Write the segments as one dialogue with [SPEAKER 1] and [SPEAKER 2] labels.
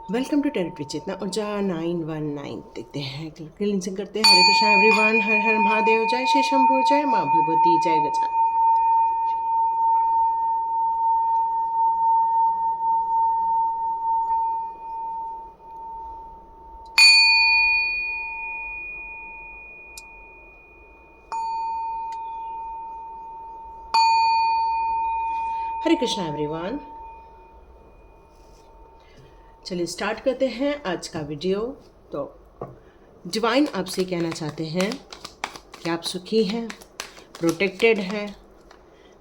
[SPEAKER 1] Welcome to territory चेतना ऊर्जा 919। देखते हैं क्लिंजिंग करते हैं। हरे कृष्णा एवरीवन। हर हर महादेव। जय श्री शंभू। जय माँ भगवती। जय गजानन। हरे कृष्णा एवरीवन। चलिए स्टार्ट करते हैं आज का वीडियो। तो डिवाइन आपसे कहना चाहते हैं कि आप सुखी हैं, प्रोटेक्टेड हैं,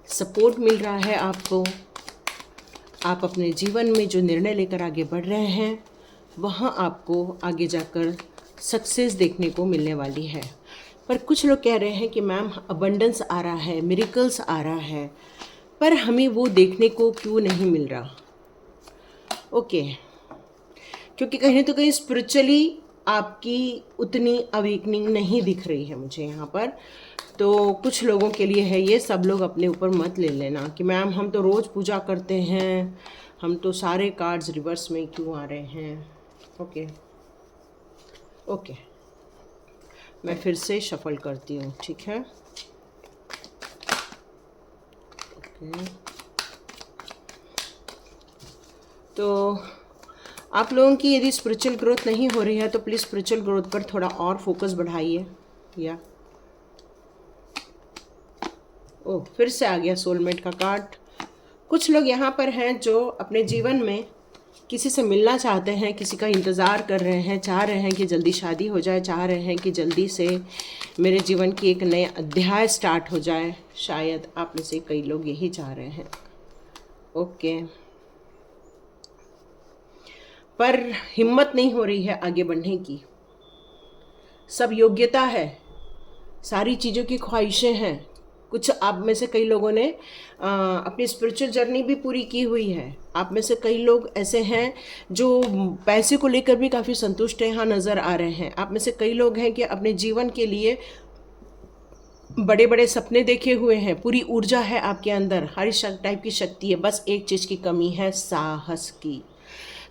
[SPEAKER 1] सपोर्ट मिल रहा है आपको। आप अपने जीवन में जो निर्णय लेकर आगे बढ़ रहे हैं वहाँ आपको आगे जाकर सक्सेस देखने को मिलने वाली है। पर कुछ लोग कह रहे हैं कि मैम अबंडेंस आ रहा है, मिरेकल्स आ रहा है, पर हमें वो देखने को क्यों नहीं मिल रहा। ओके, क्योंकि कहीं तो कहीं स्पिरिचुअली आपकी उतनी अवेकनिंग नहीं दिख रही है मुझे यहाँ पर। तो कुछ लोगों के लिए है ये, सब लोग अपने ऊपर मत ले लेना कि मैम हम तो रोज़ पूजा करते हैं, हम तो सारे कार्ड्स रिवर्स में क्यों आ रहे हैं। ओके ओके, मैं फिर से शफल करती हूँ, ठीक है। ओके, तो आप लोगों की यदि स्पिरिचुअल ग्रोथ नहीं हो रही है तो प्लीज़ स्पिरिचुअल ग्रोथ पर थोड़ा और फोकस बढ़ाइए। या ओह, फिर से आ गया सोलमेट का कार्ड। कुछ लोग यहाँ पर हैं जो अपने जीवन में किसी से मिलना चाहते हैं, किसी का इंतज़ार कर रहे हैं, चाह रहे हैं कि जल्दी शादी हो जाए, चाह रहे हैं कि जल्दी से मेरे जीवन की एक नया अध्याय स्टार्ट हो जाए। शायद आप में से कई लोग यही चाह रहे हैं। ओके, पर हिम्मत नहीं हो रही है आगे बढ़ने की। सब योग्यता है, सारी चीज़ों की ख्वाहिशें हैं। कुछ आप में से कई लोगों ने अपनी स्पिरिचुअल जर्नी भी पूरी की हुई है। आप में से कई लोग ऐसे हैं जो पैसे को लेकर भी काफ़ी संतुष्ट हैं, यहाँ नज़र आ रहे हैं। आप में से कई लोग हैं कि अपने जीवन के लिए बड़े बड़े सपने देखे हुए हैं, पूरी ऊर्जा है आपके अंदर, हर टाइप की शक्ति है, बस एक चीज़ की कमी है, साहस की।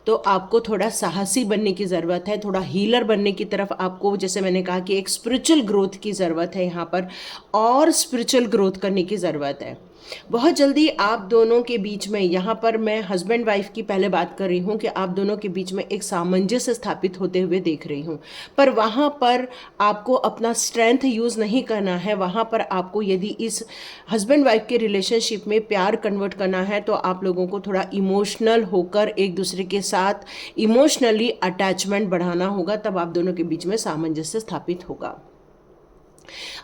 [SPEAKER 1] तो आपको थोड़ा साहसी बनने की ज़रूरत है, थोड़ा हीलर बनने की तरफ आपको, जैसे मैंने कहा कि एक स्पिरिचुअल ग्रोथ की ज़रूरत है यहाँ पर, और स्पिरिचुअल ग्रोथ करने की ज़रूरत है। बहुत जल्दी आप दोनों के बीच में, यहाँ पर मैं हस्बैंड वाइफ की पहले बात कर रही हूँ कि आप दोनों के बीच में एक सामंजस्य स्थापित होते हुए देख रही हूँ। पर वहाँ पर आपको अपना स्ट्रेंथ यूज़ नहीं करना है। वहाँ पर आपको यदि इस हस्बैंड वाइफ के रिलेशनशिप में प्यार कन्वर्ट करना है तो आप लोगों को थोड़ा इमोशनल होकर एक दूसरे के साथ इमोशनली अटैचमेंट बढ़ाना होगा, तब आप दोनों के बीच में सामंजस्य स्थापित होगा।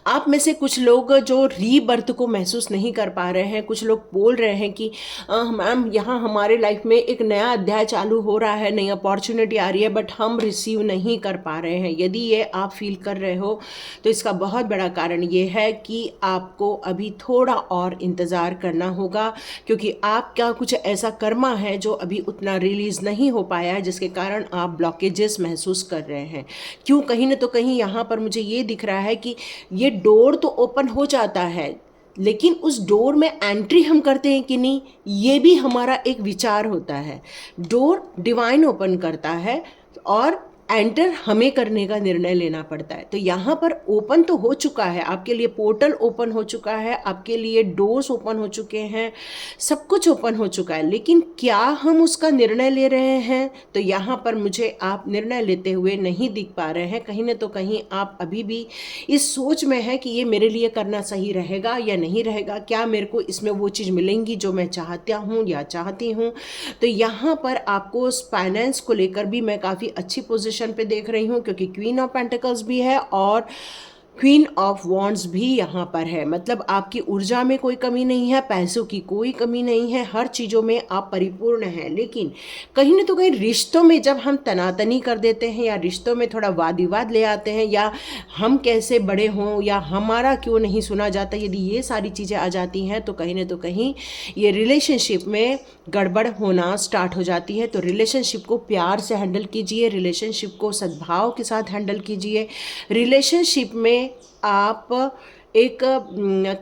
[SPEAKER 1] आप में से कुछ लोग जो रीबर्थ को महसूस नहीं कर पा रहे हैं, कुछ लोग बोल रहे हैं कि मैम यहाँ हमारे लाइफ में एक नया अध्याय चालू हो रहा है, नई अपॉर्चुनिटी आ रही है, बट हम रिसीव नहीं कर पा रहे हैं। यदि ये आप फील कर रहे हो तो इसका बहुत बड़ा कारण ये है कि आपको अभी थोड़ा और इंतज़ार करना होगा, क्योंकि आपका कुछ ऐसा कर्मा है जो अभी उतना रिलीज़ नहीं हो पाया है, जिसके कारण आप ब्लॉकेजेस महसूस कर रहे हैं। क्यों, कहीं ना तो कहीं यहाँ पर मुझे ये दिख रहा है कि ये डोर तो ओपन हो जाता है, लेकिन उस डोर में एंट्री हम करते हैं कि नहीं, ये भी हमारा एक विचार होता है। डोर डिवाइन ओपन करता है और एंटर हमें करने का निर्णय लेना पड़ता है। तो यहाँ पर ओपन तो हो चुका है, आपके लिए पोर्टल ओपन हो चुका है, आपके लिए डोर्स ओपन हो चुके हैं, सब कुछ ओपन हो चुका है, लेकिन क्या हम उसका निर्णय ले रहे हैं? तो यहाँ पर मुझे आप निर्णय लेते हुए नहीं दिख पा रहे हैं। कहीं ना तो कहीं आप अभी भी इस सोच में है कि ये मेरे लिए करना सही रहेगा या नहीं रहेगा, क्या मेरे को इसमें वो चीज़ मिलेंगी जो मैं चाहता हूँ या चाहती हूँ। तो यहाँ पर आपको फाइनेंस को लेकर भी मैं काफ़ी अच्छी पोजीशन पे देख रही हूँ, क्योंकि क्वीन ऑफ पेंटिकल्स भी है और क्वीन ऑफ वॉन्ड्स भी यहाँ पर है। मतलब आपकी ऊर्जा में कोई कमी नहीं है, पैसों की कोई कमी नहीं है, हर चीज़ों में आप परिपूर्ण हैं। लेकिन कहीं ना तो कहीं रिश्तों में जब हम तनातनी कर देते हैं या रिश्तों में थोड़ा वाद विवाद ले आते हैं, या हम कैसे बड़े हों या हमारा क्यों नहीं सुना जाता, यदि ये सारी चीज़ें आ जाती हैं तो कहीं ना तो कहीं ये रिलेशनशिप में गड़बड़ होना स्टार्ट हो जाती है। तो रिलेशनशिप को प्यार से हैंडल कीजिए, रिलेशनशिप को सद्भाव के साथ हैंडल कीजिए। रिलेशनशिप में आप एक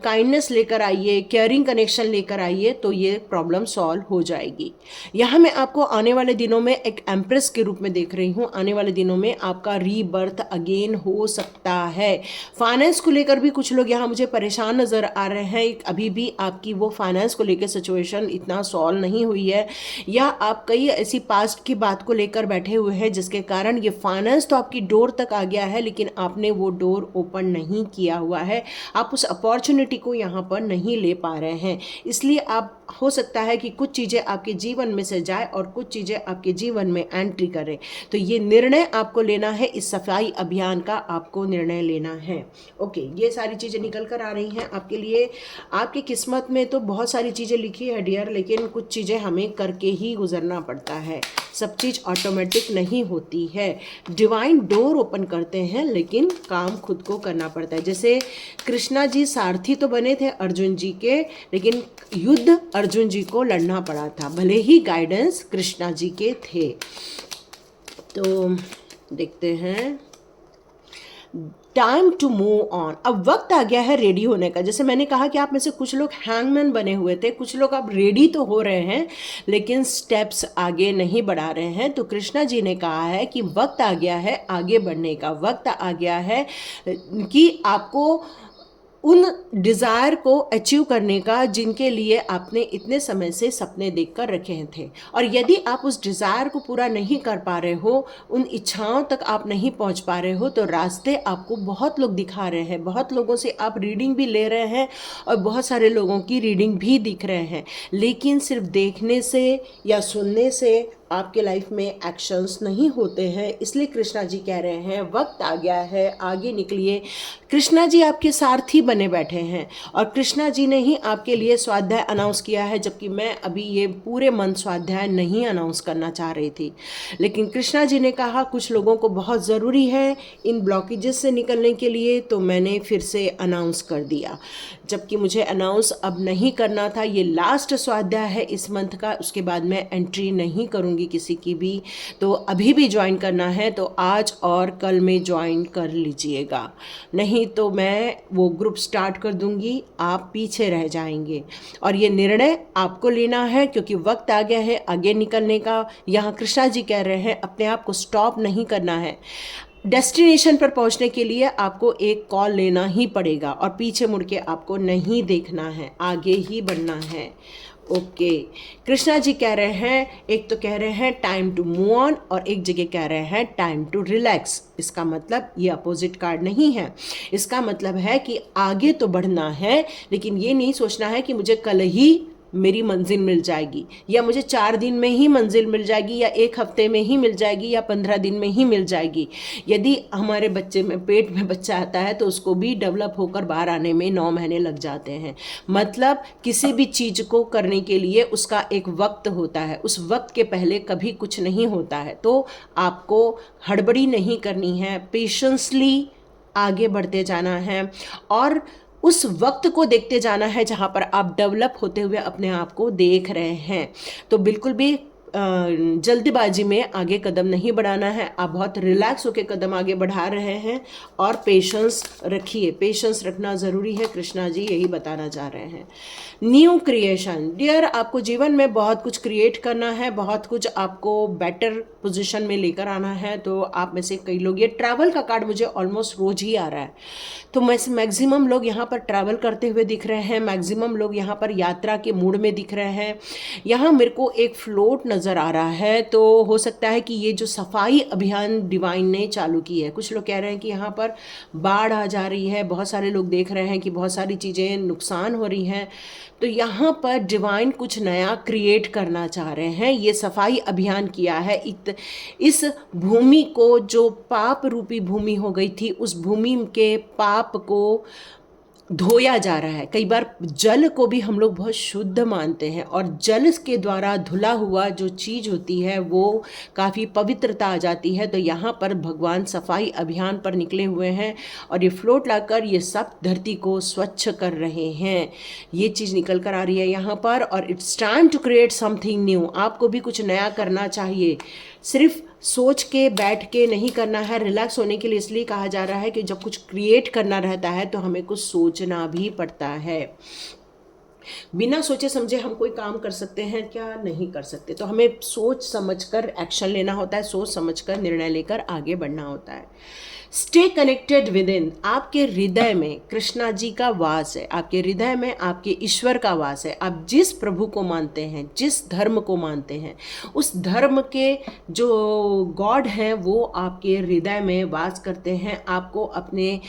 [SPEAKER 1] काइंडनेस लेकर आइए, केयरिंग कनेक्शन लेकर आइए, तो ये प्रॉब्लम सॉल्व हो जाएगी। यहाँ मैं आपको आने वाले दिनों में एक एम्प्रेस के रूप में देख रही हूँ। आने वाले दिनों में आपका रीबर्थ अगेन हो सकता है। फाइनेंस को लेकर भी कुछ लोग यहाँ मुझे परेशान नज़र आ रहे हैं। अभी भी आपकी वो फाइनेंस को लेकर सिचुएशन इतना सॉल्व नहीं हुई है, या आप कई ऐसी पास्ट की बात को लेकर बैठे हुए हैं जिसके कारण ये फाइनेंस तो आपकी डोर तक आ गया है, लेकिन आपने वो डोर ओपन नहीं किया हुआ है। आप उस अपॉर्चुनिटी को यहाँ पर नहीं ले पा रहे हैं, इसलिए आप हो सकता है कि कुछ चीज़ें आपके जीवन में से जाए और कुछ चीज़ें आपके जीवन में एंट्री करें। तो ये निर्णय आपको लेना है, इस सफाई अभियान का आपको निर्णय लेना है। ओके, ये सारी चीज़ें निकल कर आ रही हैं आपके लिए। आपकी किस्मत में तो बहुत सारी चीज़ें लिखी है डियर, लेकिन कुछ चीज़ें हमें करके ही गुजरना पड़ता है। सब चीज़ ऑटोमेटिक नहीं होती है। डिवाइन डोर ओपन करते हैं, लेकिन काम खुद को करना पड़ता है। जैसे कृष्णा जी सारथी तो बने थे अर्जुन जी के, लेकिन युद्ध अर्जुन जी को लड़ना पड़ा था, भले ही गाइडेंस कृष्णा जी के थे। तो देखते हैं, टाइम टू मूव ऑन। अब वक्त आ गया है रेडी होने का। जैसे मैंने कहा कि आप में से कुछ लोग हैंगमैन बने हुए थे, कुछ लोग अब रेडी तो हो रहे हैं लेकिन स्टेप्स आगे नहीं बढ़ा रहे हैं। तो कृष्णा जी ने कहा है कि वक्त आ गया है आगे बढ़ने का, वक्त आ गया है कि आपको उन डिज़ायर को अचीव करने का जिनके लिए आपने इतने समय से सपने देखकर रखे थे। और यदि आप उस डिज़ायर को पूरा नहीं कर पा रहे हो, उन इच्छाओं तक आप नहीं पहुंच पा रहे हो, तो रास्ते आपको बहुत लोग दिखा रहे हैं, बहुत लोगों से आप रीडिंग भी ले रहे हैं और बहुत सारे लोगों की रीडिंग भी दिख रहे हैं, लेकिन सिर्फ देखने से या सुनने से आपके लाइफ में एक्शंस नहीं होते हैं। इसलिए कृष्णा जी कह रहे हैं वक्त आ गया है, आगे निकलिए। कृष्णा जी आपके सारथी बने बैठे हैं और कृष्णा जी ने ही आपके लिए स्वाध्याय अनाउंस किया है, जबकि मैं अभी ये पूरे मंथ स्वाध्याय नहीं अनाउंस करना चाह रही थी। लेकिन कृष्णा जी ने कहा कुछ लोगों को बहुत ज़रूरी है इन ब्लॉकेजेस से निकलने के लिए, तो मैंने फिर से अनाउंस कर दिया, जबकि मुझे अनाउंस अब नहीं करना था। ये लास्ट स्वाध्याय है इस मंथ का, उसके बाद मैं एंट्री नहीं करूँगी किसी की भी। तो अभी भी ज्वाइन करना है तो आज और कल में ज्वाइन कर लीजिएगा, नहीं तो मैं वो ग्रुप स्टार्ट कर दूंगी, आप पीछे रह जाएंगे। और ये निर्णय आपको लेना है क्योंकि वक्त आ गया है आगे निकलने का। यहाँ कृष्णा जी कह रहे हैं अपने आप को स्टॉप नहीं करना है। डेस्टिनेशन पर पहुंचने के लिए आपको एक कॉल लेना ही पड़ेगा और पीछे मुड़ के आपको नहीं देखना है, आगे ही बढ़ना है। ओके, कृष्णा जी कह रहे हैं, एक तो कह रहे हैं टाइम टू मूव ऑन और एक जगह कह रहे हैं टाइम टू रिलैक्स। इसका मतलब ये अपोजिट कार्ड नहीं है। इसका मतलब है कि आगे तो बढ़ना है, लेकिन ये नहीं सोचना है कि मुझे कल ही मेरी मंजिल मिल जाएगी, या मुझे 4 दिन में ही मंजिल मिल जाएगी, या 1 हफ्ते में ही मिल जाएगी, या 15 दिन में ही मिल जाएगी। यदि हमारे बच्चे में पेट में बच्चा आता है तो उसको भी डेवलप होकर बाहर आने में 9 महीने लग जाते हैं। मतलब किसी भी चीज़ को करने के लिए उसका एक वक्त होता है, उस वक्त के पहले कभी कुछ नहीं होता है। तो आपको हड़बड़ी नहीं करनी है, पेशेंसली आगे बढ़ते जाना है और उस वक्त को देखते जाना है जहाँ पर आप डेवलप होते हुए अपने आप को देख रहे हैं। तो बिल्कुल भी जल्दीबाजी में आगे कदम नहीं बढ़ाना है। आप बहुत रिलैक्स होकर कदम आगे बढ़ा रहे हैं और पेशेंस रखिए, पेशेंस रखना ज़रूरी है। कृष्णा जी यही बताना चाह रहे हैं। न्यू क्रिएशन डियर, आपको जीवन में बहुत कुछ क्रिएट करना है, बहुत कुछ आपको बेटर पोजीशन में लेकर आना है। तो आप में से कई लोग, ये ट्रैवल का कार्ड मुझे ऑलमोस्ट रोज ही आ रहा है, तो मैक्सिमम लोग यहाँ पर ट्रैवल करते हुए दिख रहे हैं, मैक्सिमम लोग यहाँ पर यात्रा के मूड में दिख रहे हैं। यहाँ मेरे को एक फ्लोट नज़र आ रहा है, तो हो सकता है कि ये जो सफाई अभियान डिवाइन ने चालू की है। कुछ लोग कह रहे हैं कि यहाँ पर बाढ़ आ जा रही है, बहुत सारे लोग देख रहे हैं कि बहुत सारी चीज़ें नुकसान हो रही हैं। तो यहाँ पर डिवाइन कुछ नया क्रिएट करना चाह रहे हैं। ये सफाई अभियान किया है, इस भूमि को, जो पाप रूपी भूमि हो गई थी, उस भूमि के पाप को धोया जा रहा है। कई बार जल को भी हम लोग बहुत शुद्ध मानते हैं और जल के द्वारा धुला हुआ जो चीज़ होती है वो काफ़ी पवित्रता आ जाती है। तो यहाँ पर भगवान सफाई अभियान पर निकले हुए हैं और ये फ्लोट लाकर ये सब धरती को स्वच्छ कर रहे हैं। ये चीज़ निकल कर आ रही है यहाँ पर। और it's time to create something new. आपको भी कुछ नया करना चाहिए, सिर्फ सोच के बैठ के नहीं करना है। रिलैक्स होने के लिए इसलिए कहा जा रहा है कि जब कुछ क्रिएट करना रहता है तो हमें कुछ सोचना सोचना भी पड़ता है। बिना सोचे समझे हम कोई काम कर सकते हैं क्या? नहीं कर सकते। तो हमें सोच समझकर एक्शन लेना होता है, सोच समझकर निर्णय लेकर आगे बढ़ना होता है। Stay connected with in. आपके हृदय में कृष्णा जी का वास है, आपके हृदय में आपके ईश्वर का वास है। आप जिस प्रभु को मानते हैं, जिस धर्म को मानते हैं, उस धर्म के जो गॉड हैं वो आपके हृदय में वास करते हैं। आपको अपने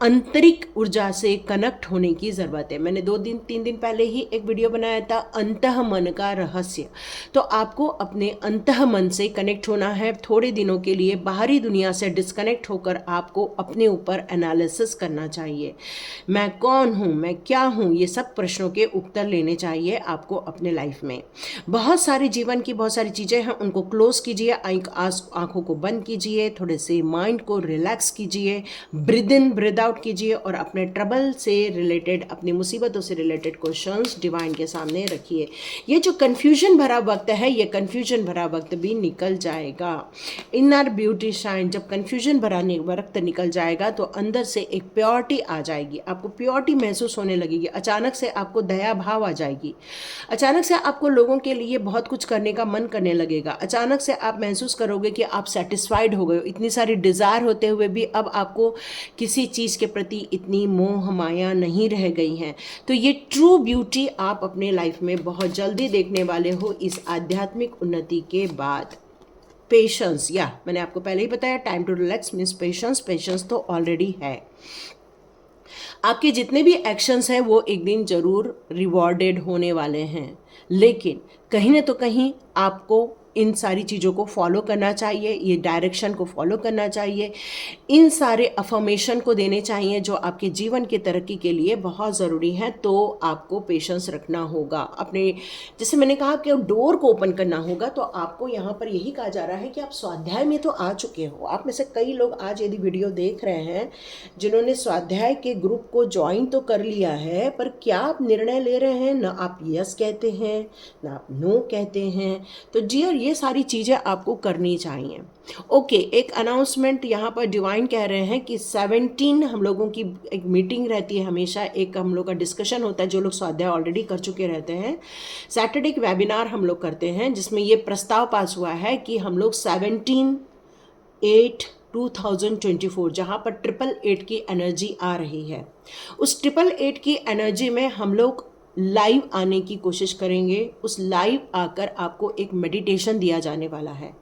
[SPEAKER 1] आंतरिक ऊर्जा से कनेक्ट होने की ज़रूरत है। मैंने 2-3 दिन पहले ही एक वीडियो बनाया था अंतः मन का रहस्य। तो आपको अपने अंतः मन से कनेक्ट होना है थोड़े दिनों के लिए। बाहरी दुनिया से डिस्कनेक्ट होकर आपको अपने ऊपर एनालिसिस करना चाहिए। मैं कौन हूँ, मैं क्या हूँ, ये सब प्रश्नों के उत्तर लेने चाहिए आपको अपने लाइफ में। बहुत सारे जीवन की बहुत सारी चीज़ें हैं, उनको क्लोज कीजिए, आंखों को बंद कीजिए, थोड़े से माइंड को रिलैक्स कीजिए, ब्रीद इन ब्रीद आउट कीजिए और अपने ट्रबल से रिलेटेड, अपनी मुसीबतों से रिलेटेड क्वेश्चंस डिवाइन के सामने रखिए। ये जो कन्फ्यूजन भरा वक्त है, ये कन्फ्यूजन भरा वक्त भी निकल जाएगा। Inner beauty shine. जब कन्फ्यूजन भरा वक्त निकल जाएगा तो अंदर से एक प्योरिटी आ जाएगी, आपको प्योरिटी महसूस होने लगेगी। अचानक से आपको दया भाव आ जाएगी, अचानक से आपको लोगों के लिए बहुत कुछ करने का मन करने लगेगा। अचानक से आप महसूस करोगे कि आप सेटिस्फाइड हो गए हो। इतनी सारी डिज़ायर होते हुए भी अब आपको किसी चीज़ के प्रति इतनी मोह माया नहीं रह गई हैं। तो ये ट्रू ब्यूटी आप अपने लाइफ में बहुत जल्दी देखने वाले हो इस आध्यात्मिक उन्नति के बाद। पेशेंस, या मैंने आपको पहले ही बताया, time to relax means patience. Patience तो ऑलरेडी है। आपके जितने भी एक्शंस हैं वो एक दिन जरूर रिवॉर्डेड होने वाले हैं, लेकिन कहीं ना तो कहीं आपको इन सारी चीज़ों को फॉलो करना चाहिए, ये डायरेक्शन को फॉलो करना चाहिए, इन सारे अफर्मेशन को देने चाहिए जो आपके जीवन की तरक्की के लिए बहुत ज़रूरी है। तो आपको पेशेंस रखना होगा अपने, जैसे मैंने कहा कि डोर को ओपन करना होगा। तो आपको यहाँ पर यही कहा जा रहा है कि आप स्वाध्याय में तो आ चुके हो। आप में से कई लोग आज यदि वीडियो देख रहे हैं जिन्होंने स्वाध्याय के ग्रुप को ज्वाइन तो कर लिया है, पर क्या आप निर्णय ले रहे हैं? ना आप यस कहते हैं, ना आप नो कहते हैं। तो डियर, ये सारी चीज़ें आपको करनी चाहिए। ओके, एक अनाउंसमेंट यहाँ पर डिवाइन कह रहे हैं कि 17 हम लोगों की एक मीटिंग रहती है, हमेशा एक हम लोग का डिस्कशन होता है। जो लोग स्वाध्याय ऑलरेडी कर चुके रहते हैं, सैटरडे एक वेबिनार हम लोग करते हैं जिसमें ये प्रस्ताव पास हुआ है कि हम लोग 17/8/2024 जहाँ पर 888 की एनर्जी आ रही है, उस 888 की एनर्जी में हम लोग लाइव आने की कोशिश करेंगे। उस लाइव आकर आपको एक मेडिटेशन दिया जाने वाला है,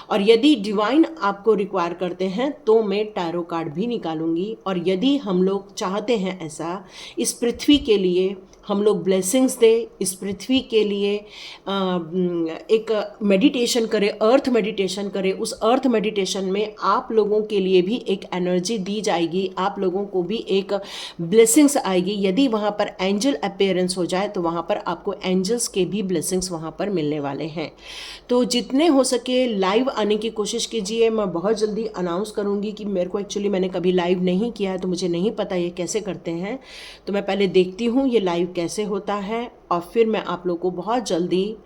[SPEAKER 1] और यदि डिवाइन आपको रिक्वायर करते हैं तो मैं टैरो कार्ड भी निकालूंगी। और यदि हम लोग चाहते हैं ऐसा, इस पृथ्वी के लिए हम लोग ब्लेसिंग्स दे, इस पृथ्वी के लिए एक मेडिटेशन करें, अर्थ मेडिटेशन करें, उस अर्थ मेडिटेशन में आप लोगों के लिए भी एक एनर्जी दी जाएगी, आप लोगों को भी एक ब्लेसिंग्स आएगी। यदि वहाँ पर एंजल अपीयरेंस हो जाए तो वहाँ पर आपको एंजल्स के भी ब्लेसिंग्स वहाँ पर मिलने वाले हैं। तो जितने हो सके लाइव आने की कोशिश कीजिए। मैं बहुत जल्दी अनाउंस करूँगी कि मेरे को एक्चुअली मैंने कभी लाइव नहीं किया है तो मुझे नहीं पता ये कैसे करते हैं। तो मैं पहले देखती हूँ ये लाइव कैसे होता है और फिर मैं आप लोग को बहुत जल्दी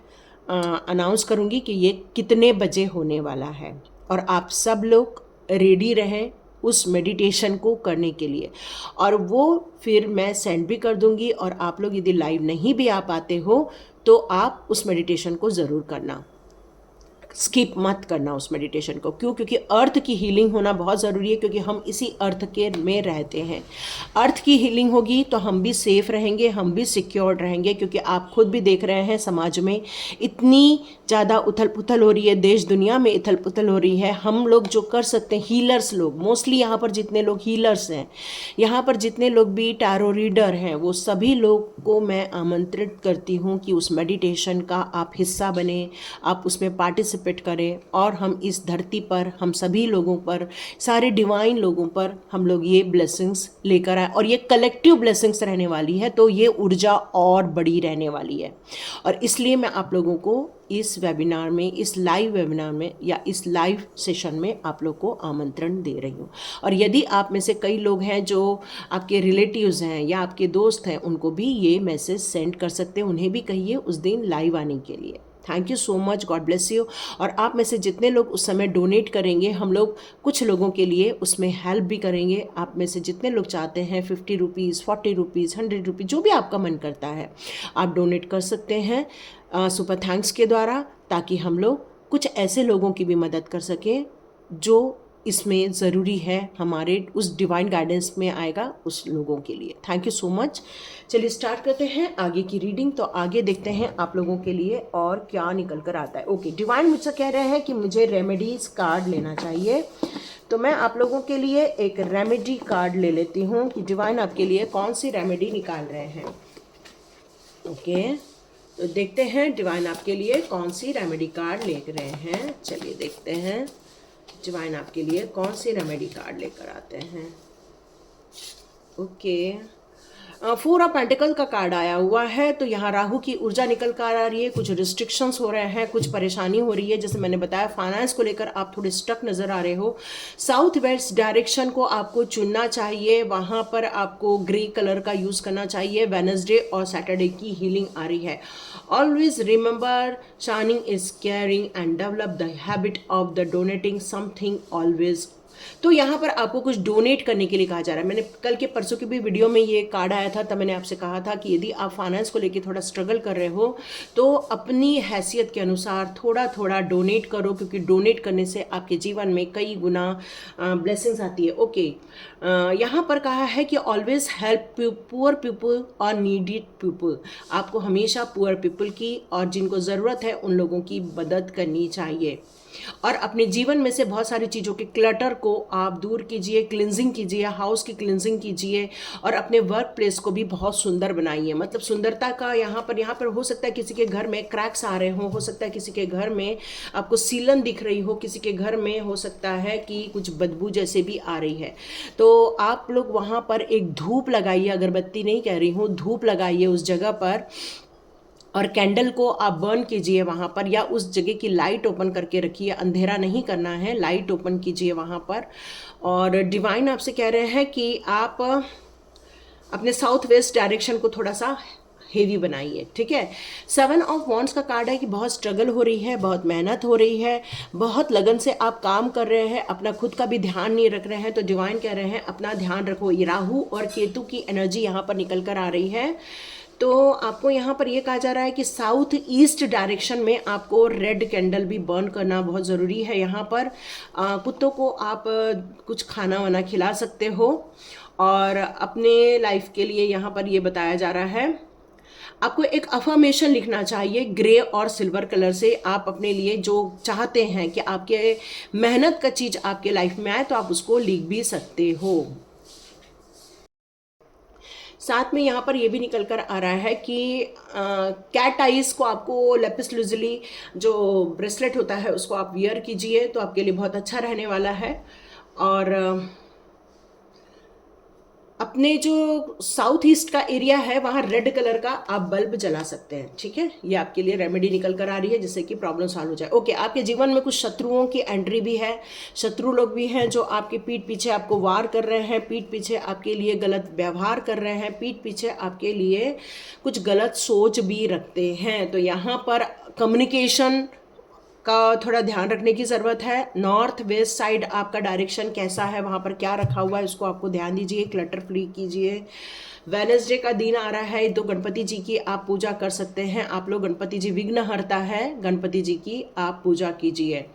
[SPEAKER 1] अनाउंस करूँगी कि ये कितने बजे होने वाला है। और आप सब लोग रेडी रहें उस मेडिटेशन को करने के लिए, और वो फिर मैं सेंड भी कर दूँगी। और आप लोग यदि लाइव नहीं भी आ पाते हो तो आप उस मेडिटेशन को ज़रूर करना, स्किप मत करना उस मेडिटेशन को। क्यों? क्योंकि अर्थ की हीलिंग होना बहुत ज़रूरी है, क्योंकि हम इसी अर्थ के में रहते हैं। अर्थ की हीलिंग होगी तो हम भी सेफ रहेंगे, हम भी सिक्योर्ड रहेंगे। क्योंकि आप खुद भी देख रहे हैं समाज में इतनी ज़्यादा उथल पुथल हो रही है, देश दुनिया में उथल पुथल हो रही है। हम लोग जो कर सकते हैं, हीलर्स लोग मोस्टली, यहाँ पर जितने लोग हीलर्स हैं, यहाँ पर जितने लोग भी टैरो रीडर हैं, वो सभी लोग को मैं आमंत्रित करती हूँ कि उस मेडिटेशन का आप हिस्सा बने, आप उसमें पार्टिसिपेट करें। और हम इस धरती पर, हम सभी लोगों पर, सारे डिवाइन लोगों पर हम लोग ये ब्लेसिंग्स लेकर आए, और ये कलेक्टिव ब्लेसिंग्स रहने वाली है। तो ये ऊर्जा और बड़ी रहने वाली है। और इसलिए मैं आप लोगों को इस वेबिनार में, इस लाइव वेबिनार में या इस लाइव सेशन में आप लोग को आमंत्रण दे रही हूँ। और यदि आप में से कई लोग हैं जो आपके रिलेटिव्स हैं या आपके दोस्त हैं, उनको भी ये मैसेज सेंड कर सकते हैं, उन्हें भी कहिए उस दिन लाइव आने के लिए। Thank you so much, God bless you. और आप में से जितने लोग उस समय डोनेट करेंगे, हम लोग कुछ लोगों के लिए उसमें हेल्प भी करेंगे। आप में से जितने लोग चाहते हैं 50 रुपीज़, 40 रुपीज़, 100 रुपीज़, जो भी आपका मन करता है आप डोनेट कर सकते हैं सुपर थैंक्स के द्वारा, ताकि हम लोग कुछ ऐसे लोगों की भी मदद कर सकें जो इसमें ज़रूरी है, हमारे उस डिवाइन गाइडेंस में आएगा उस लोगों के लिए। Thank you so much. चलिए स्टार्ट करते हैं आगे की रीडिंग। तो आगे देखते हैं आप लोगों के लिए और क्या निकल कर आता है। ओके, डिवाइन मुझसे कह रहे हैं कि मुझे रेमेडीज कार्ड लेना चाहिए, तो मैं आप लोगों के लिए एक रेमेडी कार्ड ले लेती हूँ कि डिवाइन आपके लिए कौन सी रेमेडी निकाल रहे हैं। ओके, तो देखते हैं डिवाइन आपके लिए कौन सी रेमेडी कार्ड ले रहे हैं। चलिए देखते हैं डिवाइन आपके लिए कौन सी रेमेडी कार्ड लेकर आते हैं। ओके, 4 ऑफ पेंटिकल का कार्ड आया हुआ है। तो यहाँ राहु की ऊर्जा निकल कर आ रही है, कुछ रिस्ट्रिक्शंस हो रहे हैं, कुछ परेशानी हो रही है। जैसे मैंने बताया फाइनेंस को लेकर आप थोड़े स्टक नज़र आ रहे हो। साउथ वेस्ट डायरेक्शन को आपको चुनना चाहिए, वहाँ पर आपको ग्रे कलर का यूज़ करना चाहिए। वेडनेसडे और सैटरडे की हीलिंग आ रही है। Always remember shining is caring and develop the habit of the donating something always. तो यहाँ पर आपको कुछ डोनेट करने के लिए कहा जा रहा है। मैंने कल के परसों की भी वीडियो में ये कार्ड आया था, तब मैंने आपसे कहा था कि यदि आप फाइनेंस को लेके थोड़ा स्ट्रगल कर रहे हो तो अपनी हैसियत के अनुसार थोड़ा थोड़ा डोनेट करो, क्योंकि डोनेट करने से आपके जीवन में कई गुना ब्लेसिंग्स आती है। ओके, यहाँ पर कहा है कि ऑलवेज हेल्प पुअर पीपल और नीडेड पीपल। आपको हमेशा पुअर पीपल की और जिनको ज़रूरत है उन लोगों की मदद करनी चाहिए। और अपने जीवन में से बहुत सारी चीज़ों के क्लटर को आप दूर कीजिए, क्लिनजिंग कीजिए, हाउस की क्लिनजिंग कीजिए और अपने वर्क प्लेस को भी बहुत सुंदर बनाइए। मतलब सुंदरता का यहाँ पर हो सकता है किसी के घर में क्रैक्स आ रहे हो सकता है किसी के घर में आपको सीलन दिख रही हो, किसी के घर में हो सकता है कि कुछ बदबू जैसे भी आ रही है। तो आप लोग वहाँ पर एक धूप लगाइए, अगरबत्ती नहीं कह रही हूँ, धूप लगाइए उस जगह पर और कैंडल को आप बर्न कीजिए वहाँ पर, या उस जगह की लाइट ओपन करके रखिए। अंधेरा नहीं करना है, लाइट ओपन कीजिए वहाँ पर। और डिवाइन आपसे कह रहे हैं कि आप अपने साउथ वेस्ट डायरेक्शन को थोड़ा सा हेवी बनाइए, ठीक है। 7 ऑफ वॉन्ड्स का कार्ड है कि बहुत स्ट्रगल हो रही है, बहुत मेहनत हो रही है, बहुत लगन से आप काम कर रहे हैं, अपना खुद का भी ध्यान नहीं रख रहे हैं। तो डिवाइन कह रहे हैं अपना ध्यान रखो। ये राहु और केतु की एनर्जी यहाँ पर निकल कर आ रही है। तो आपको यहाँ पर ये कहा जा रहा है कि साउथ ईस्ट डायरेक्शन में आपको रेड कैंडल भी बर्न करना बहुत ज़रूरी है। यहाँ पर कुत्तों को आप कुछ खाना वाना खिला सकते हो। और अपने लाइफ के लिए यहाँ पर ये बताया जा रहा है आपको एक अफर्मेशन लिखना चाहिए ग्रे और सिल्वर कलर से। आप अपने लिए जो चाहते हैं कि आपके मेहनत का चीज़ आपके लाइफ में आए तो आप उसको लिख भी सकते हो। साथ में यहाँ पर ये भी निकल कर आ रहा है कि कैट आइज को आपको लेपिस लुजली जो ब्रेसलेट होता है उसको आप वियर कीजिए, तो आपके लिए बहुत अच्छा रहने वाला है। और अपने जो साउथ ईस्ट का एरिया है वहाँ रेड कलर का आप बल्ब जला सकते हैं, ठीक है। ये आपके लिए रेमेडी निकल कर आ रही है जिससे कि प्रॉब्लम सॉल्व हो जाए। ओके, आपके जीवन में कुछ शत्रुओं की एंट्री भी है। शत्रु लोग भी हैं जो आपके पीठ पीछे आपको वार कर रहे हैं, पीठ पीछे आपके लिए गलत व्यवहार कर रहे हैं, पीठ पीछे आपके लिए कुछ गलत सोच भी रखते हैं। तो यहाँ पर कम्युनिकेशन का थोड़ा ध्यान रखने की ज़रूरत है। नॉर्थ वेस्ट साइड आपका डायरेक्शन कैसा है, वहाँ पर क्या रखा हुआ है उसको आपको ध्यान दीजिए, क्लटर फ्री कीजिए। वेडनेसडे का दिन आ रहा है, तो गणपति जी की आप पूजा कर सकते हैं। आप लोग गणपति जी विघ्नहर्ता है, गणपति जी की आप पूजा कीजिए।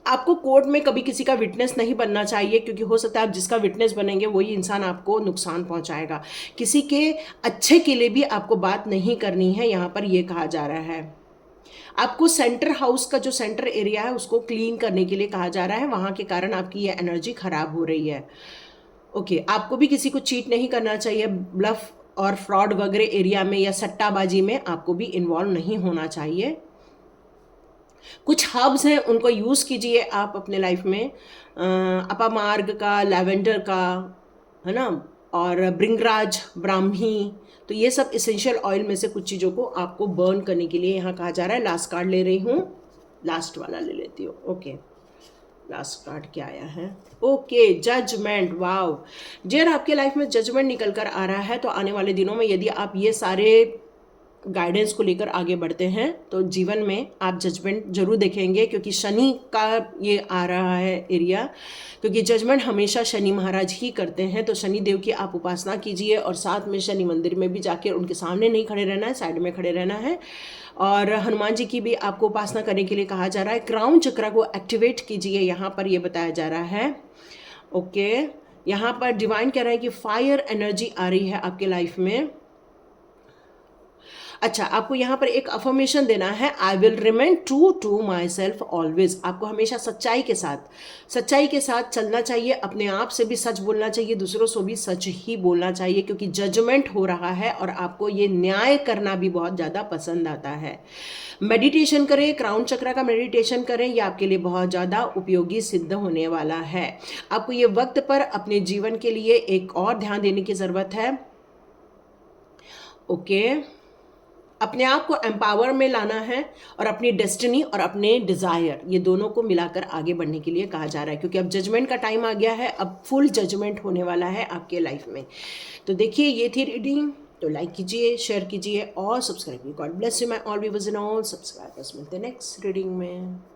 [SPEAKER 1] आपको कोर्ट में कभी किसी का विटनेस नहीं बनना चाहिए, क्योंकि हो सकता है आप जिसका विटनेस बनेंगे वही इंसान आपको नुकसान पहुंचाएगा। किसी के अच्छे के लिए भी आपको बात नहीं करनी है, यहाँ पर ये कहा जा रहा है। आपको सेंटर हाउस का जो सेंटर एरिया है उसको क्लीन करने के लिए कहा जा रहा है, वहाँ के कारण आपकी ये एनर्जी खराब हो रही है। ओके, आपको भी किसी को चीट नहीं करना चाहिए। ब्लफ और फ्रॉड वगैरह एरिया में या सट्टाबाजी में आपको भी इन्वॉल्व नहीं होना चाहिए। कुछ हर्ब्स हैं उनको यूज़ कीजिए आप अपने लाइफ में, अपामार्ग का, लैवेंडर का, है ना, और ब्रिंगराज, ब्राह्मी। तो ये सब इसेंशियल ऑयल में से कुछ चीज़ों को आपको बर्न करने के लिए यहाँ कहा जा रहा है। लास्ट कार्ड ले रही हूँ, लास्ट वाला ले लेती हूँ। ओके, लास्ट कार्ड क्या आया है? Okay, judgement. वाव डियर, आपके लाइफ में जजमेंट निकल कर आ रहा है। तो आने वाले दिनों में यदि आप ये सारे गाइडेंस को लेकर आगे बढ़ते हैं तो जीवन में आप जजमेंट जरूर देखेंगे, क्योंकि शनि का ये आ रहा है एरिया, क्योंकि जजमेंट हमेशा शनि महाराज ही करते हैं। तो शनि देव की आप उपासना कीजिए और साथ में शनि मंदिर में भी जाके उनके सामने नहीं खड़े रहना है, साइड में खड़े रहना है। और हनुमान जी की भी आपको उपासना करने के लिए कहा जा रहा है। क्राउन चक्र को एक्टिवेट कीजिए, यहाँ पर ये बताया जा रहा है। ओके, यहाँ पर डिवाइन कह रहा है कि फायर एनर्जी आ रही है आपके लाइफ में। अच्छा, आपको यहाँ पर एक अफर्मेशन देना है, I will remain true to myself always. आपको हमेशा सच्चाई के साथ चलना चाहिए, अपने आप से भी सच बोलना चाहिए, दूसरों से भी सच ही बोलना चाहिए, क्योंकि जजमेंट हो रहा है और आपको ये न्याय करना भी बहुत ज़्यादा पसंद आता है। मेडिटेशन करें, क्राउन चक्र का मेडिटेशन करें, ये आपके लिए बहुत ज़्यादा उपयोगी सिद्ध होने वाला है। आपको ये वक्त पर अपने जीवन के लिए एक और ध्यान देने की ज़रूरत है। ओके, अपने आप को एम्पावर में लाना है और अपनी डेस्टिनी और अपने डिज़ायर, ये दोनों को मिलाकर आगे बढ़ने के लिए कहा जा रहा है, क्योंकि अब जजमेंट का टाइम आ गया है, अब फुल जजमेंट होने वाला है आपके लाइफ में। तो देखिए, ये थी रीडिंग। तो लाइक कीजिए, शेयर कीजिए और सब्सक्राइब कीजिए। God bless you my all viewers and all subscribers. मिलते हैं नेक्स्ट रीडिंग में।